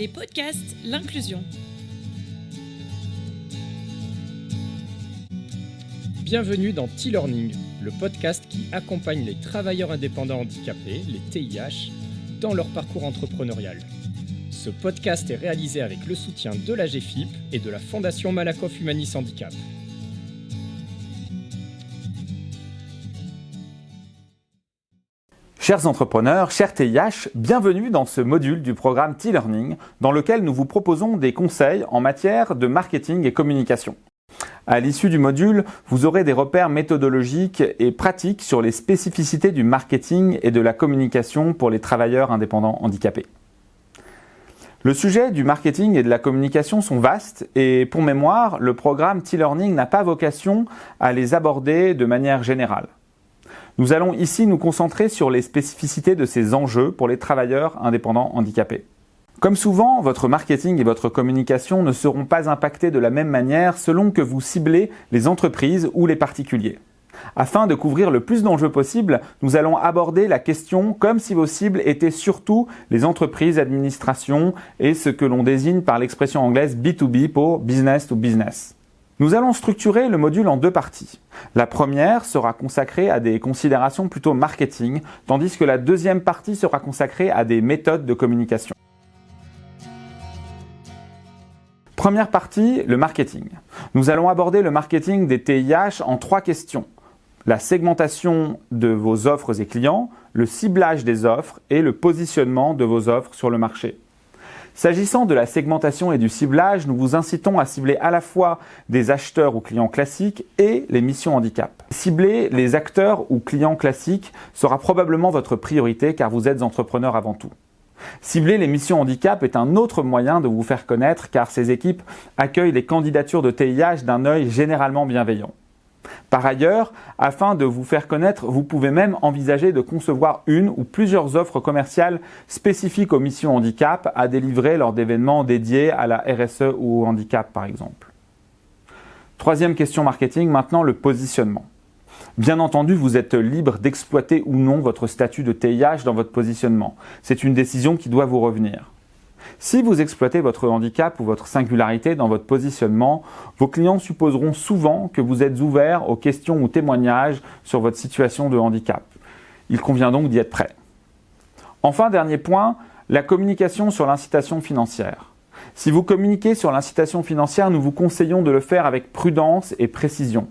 Les podcasts, l'inclusion. Bienvenue dans T-Learning, le podcast qui accompagne les travailleurs indépendants handicapés, les TIH, dans leur parcours entrepreneurial. Ce podcast est réalisé avec le soutien de la GFIP et de la Fondation Malakoff Humanis Handicap. Chers entrepreneurs, chers TIH, bienvenue dans ce module du programme T-Learning dans lequel nous vous proposons des conseils en matière de marketing et communication. À l'issue du module, vous aurez des repères méthodologiques et pratiques sur les spécificités du marketing et de la communication pour les travailleurs indépendants handicapés. Le sujet du marketing et de la communication sont vastes et pour mémoire, le programme T-Learning n'a pas vocation à les aborder de manière générale. Nous allons ici nous concentrer sur les spécificités de ces enjeux pour les travailleurs indépendants handicapés. Comme souvent, votre marketing et votre communication ne seront pas impactés de la même manière selon que vous ciblez les entreprises ou les particuliers. Afin de couvrir le plus d'enjeux possible, nous allons aborder la question comme si vos cibles étaient surtout les entreprises, administrations et ce que l'on désigne par l'expression anglaise B2B pour business to business. Nous allons structurer le module en deux parties. La première sera consacrée à des considérations plutôt marketing, tandis que la deuxième partie sera consacrée à des méthodes de communication. Première partie, le marketing. Nous allons aborder le marketing des TIH en trois questions. La segmentation de vos offres et clients, le ciblage des offres et le positionnement de vos offres sur le marché. S'agissant de la segmentation et du ciblage, nous vous incitons à cibler à la fois des acheteurs ou clients classiques et les missions handicap. Cibler les acteurs ou clients classiques sera probablement votre priorité car vous êtes entrepreneur avant tout. Cibler les missions handicap est un autre moyen de vous faire connaître car ces équipes accueillent les candidatures de TIH d'un œil généralement bienveillant. Par ailleurs, afin de vous faire connaître, vous pouvez même envisager de concevoir une ou plusieurs offres commerciales spécifiques aux missions handicap à délivrer lors d'événements dédiés à la RSE ou au handicap par exemple. Troisième question marketing, maintenant le positionnement. Bien entendu, vous êtes libre d'exploiter ou non votre statut de TIH dans votre positionnement. C'est une décision qui doit vous revenir. Si vous exploitez votre handicap ou votre singularité dans votre positionnement, vos clients supposeront souvent que vous êtes ouvert aux questions ou témoignages sur votre situation de handicap. Il convient donc d'y être prêt. Enfin, dernier point, la communication sur l'incitation financière. Si vous communiquez sur l'incitation financière, nous vous conseillons de le faire avec prudence et précision.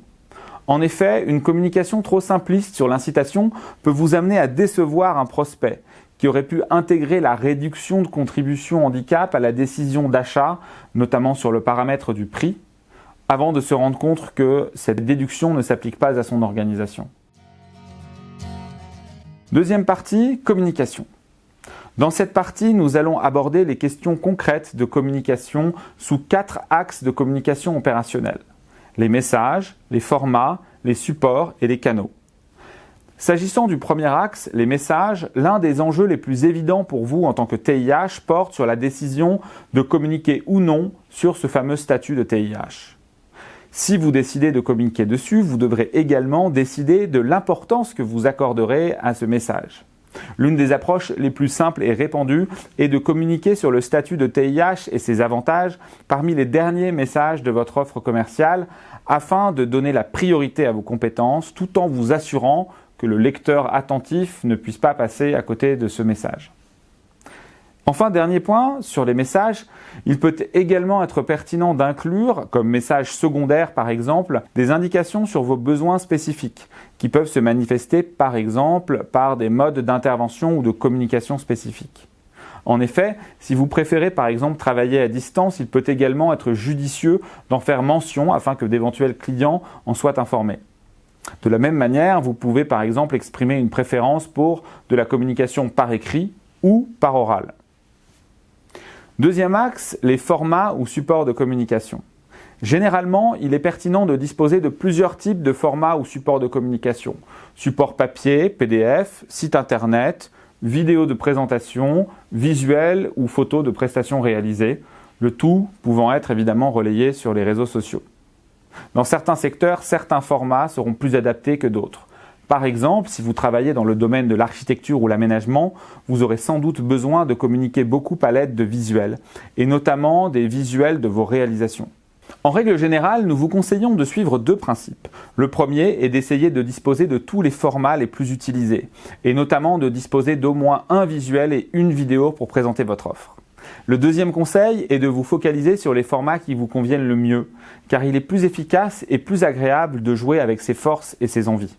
En effet, une communication trop simpliste sur l'incitation peut vous amener à décevoir un prospect qui aurait pu intégrer la réduction de contribution handicap à la décision d'achat, notamment sur le paramètre du prix, avant de se rendre compte que cette déduction ne s'applique pas à son organisation. Deuxième partie, communication. Dans cette partie, nous allons aborder les questions concrètes de communication sous 4 axes de communication opérationnelle. Les messages, les formats, les supports et les canaux. S'agissant du premier axe, les messages, l'un des enjeux les plus évidents pour vous en tant que TIH porte sur la décision de communiquer ou non sur ce fameux statut de TIH. Si vous décidez de communiquer dessus, vous devrez également décider de l'importance que vous accorderez à ce message. L'une des approches les plus simples et répandues est de communiquer sur le statut de TIH et ses avantages parmi les derniers messages de votre offre commerciale afin de donner la priorité à vos compétences tout en vous assurant que le lecteur attentif ne puisse pas passer à côté de ce message. Enfin, dernier point, sur les messages, il peut également être pertinent d'inclure, comme message secondaire par exemple, des indications sur vos besoins spécifiques, qui peuvent se manifester par exemple par des modes d'intervention ou de communication spécifiques. En effet, si vous préférez par exemple travailler à distance, il peut également être judicieux d'en faire mention afin que d'éventuels clients en soient informés. De la même manière, vous pouvez par exemple exprimer une préférence pour de la communication par écrit ou par oral. Deuxième axe, les formats ou supports de communication. Généralement, il est pertinent de disposer de plusieurs types de formats ou supports de communication. Support papier, PDF, site internet, vidéo de présentation, visuel ou photos de prestations réalisées, le tout pouvant être évidemment relayé sur les réseaux sociaux. Dans certains secteurs, certains formats seront plus adaptés que d'autres. Par exemple, si vous travaillez dans le domaine de l'architecture ou l'aménagement, vous aurez sans doute besoin de communiquer beaucoup à l'aide de visuels, et notamment des visuels de vos réalisations. En règle générale, nous vous conseillons de suivre 2 principes. Le premier est d'essayer de disposer de tous les formats les plus utilisés, et notamment de disposer d'au moins un visuel et une vidéo pour présenter votre offre. Le deuxième conseil est de vous focaliser sur les formats qui vous conviennent le mieux, car il est plus efficace et plus agréable de jouer avec ses forces et ses envies.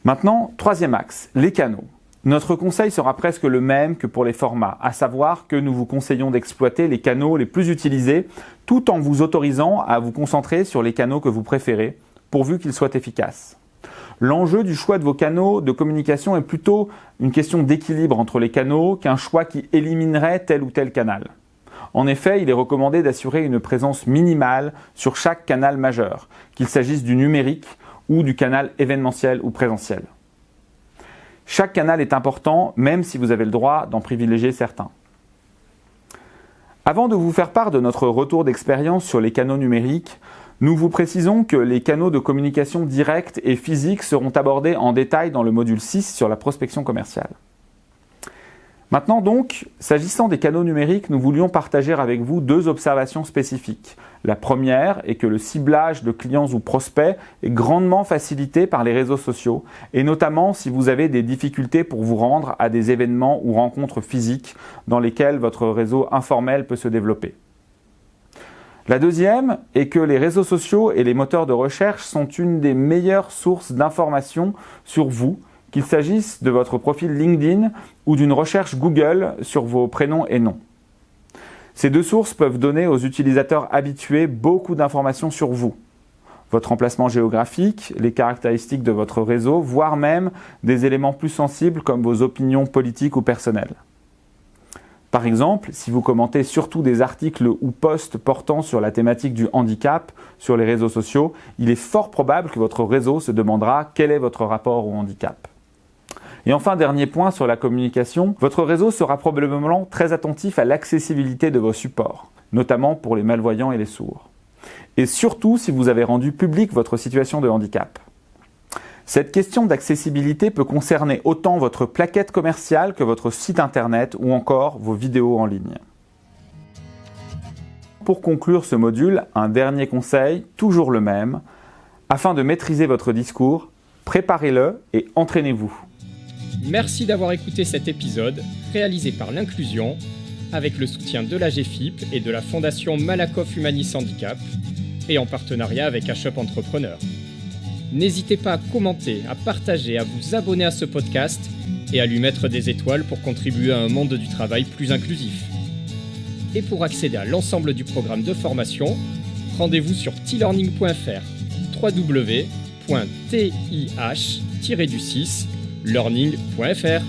Maintenant, 3e axe, les canaux. Notre conseil sera presque le même que pour les formats, à savoir que nous vous conseillons d'exploiter les canaux les plus utilisés tout en vous autorisant à vous concentrer sur les canaux que vous préférez, pourvu qu'ils soient efficaces. L'enjeu du choix de vos canaux de communication est plutôt une question d'équilibre entre les canaux qu'un choix qui éliminerait tel ou tel canal. En effet, il est recommandé d'assurer une présence minimale sur chaque canal majeur, qu'il s'agisse du numérique ou du canal événementiel ou présentiel. Chaque canal est important, même si vous avez le droit d'en privilégier certains. Avant de vous faire part de notre retour d'expérience sur les canaux numériques, nous vous précisons que les canaux de communication directe et physique seront abordés en détail dans le module 6 sur la prospection commerciale. Maintenant donc, s'agissant des canaux numériques, nous voulions partager avec vous 2 observations spécifiques. La première est que le ciblage de clients ou prospects est grandement facilité par les réseaux sociaux, et notamment si vous avez des difficultés pour vous rendre à des événements ou rencontres physiques dans lesquels votre réseau informel peut se développer. La deuxième est que les réseaux sociaux et les moteurs de recherche sont une des meilleures sources d'informations sur vous, qu'il s'agisse de votre profil LinkedIn ou d'une recherche Google sur vos prénoms et noms. Ces 2 sources peuvent donner aux utilisateurs habitués beaucoup d'informations sur vous, votre emplacement géographique, les caractéristiques de votre réseau, voire même des éléments plus sensibles comme vos opinions politiques ou personnelles. Par exemple, si vous commentez surtout des articles ou posts portant sur la thématique du handicap sur les réseaux sociaux, il est fort probable que votre réseau se demandera quel est votre rapport au handicap. Et enfin, dernier point sur la communication, votre réseau sera probablement très attentif à l'accessibilité de vos supports, notamment pour les malvoyants et les sourds. Et surtout si vous avez rendu public votre situation de handicap. Cette question d'accessibilité peut concerner autant votre plaquette commerciale que votre site internet ou encore vos vidéos en ligne. Pour conclure ce module, un dernier conseil, toujours le même. Afin de maîtriser votre discours, préparez-le et entraînez-vous. Merci d'avoir écouté cet épisode réalisé par l'Inclusion avec le soutien de la GFIP et de la Fondation Malakoff Humanis Handicap et en partenariat avec HUP Entrepreneur. N'hésitez pas à commenter, à partager, à vous abonner à ce podcast et à lui mettre des étoiles pour contribuer à un monde du travail plus inclusif. Et pour accéder à l'ensemble du programme de formation, rendez-vous sur tlearning.fr www.tih-learning.fr